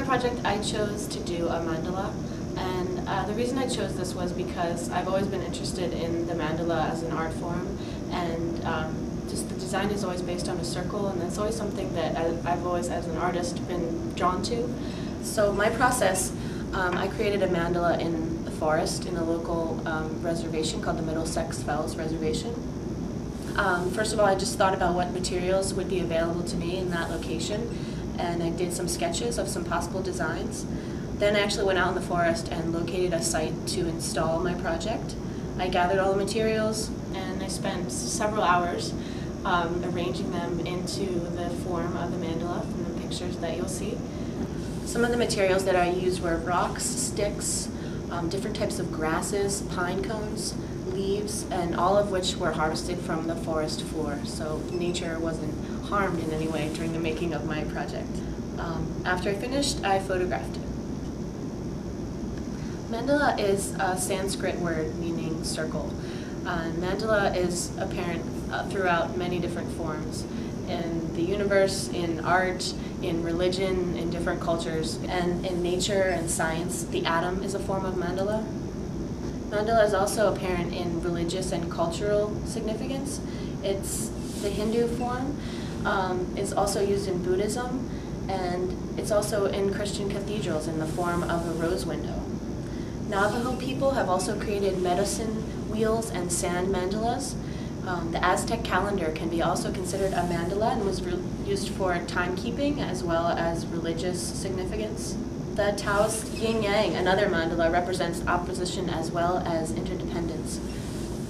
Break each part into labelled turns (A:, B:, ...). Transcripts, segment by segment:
A: project, I chose to do a mandala, and the reason I chose this was because I've always been interested in the mandala as an art form, and just the design is always based on a circle, and that's always something that I've always, as an artist, been drawn to. So my process, I created a mandala in the forest in a local reservation called the Middlesex Fells Reservation. First of all, I just thought about what materials would be available to me in that location, and I did some sketches of some possible designs. Then I actually went out in the forest and located a site to install my project. I gathered all the materials, and I spent several hours arranging them into the form of the mandala from the pictures that you'll see. Some of the materials that I used were rocks, sticks, different types of grasses, pine cones, leaves, and all of which were harvested from the forest floor, so nature wasn't harmed in any way during the making of my project. After I finished, I photographed it. Mandala is a Sanskrit word meaning circle. Mandala is apparent throughout many different forms in the universe, in art, in religion, in different cultures, and in nature and science. The atom is a form of mandala. Mandala is also apparent in religious and cultural significance. It's the Hindu form. It's also used in Buddhism, and it's also in Christian cathedrals in the form of a rose window. Navajo people have also created medicine wheels and sand mandalas. The Aztec calendar can be also considered a mandala and was used for timekeeping as well as religious significance. The Taoist yin-yang, another mandala, represents opposition as well as interdependence.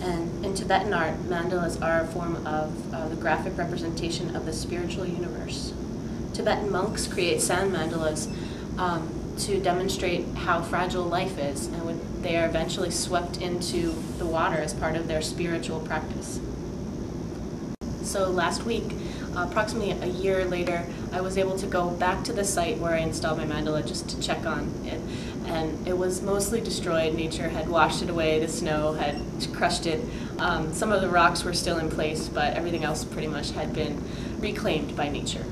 A: And in Tibetan art, mandalas are a form of the graphic representation of the spiritual universe. Tibetan monks create sand mandalas to demonstrate how fragile life is, and when they are eventually swept into the water as part of their spiritual practice. So last week, approximately a year later, I was able to go back to the site where I installed my mandala just to check on it. And it was mostly destroyed. Nature had washed it away, the snow had crushed it. Some of the rocks were still in place, but everything else pretty much had been reclaimed by nature.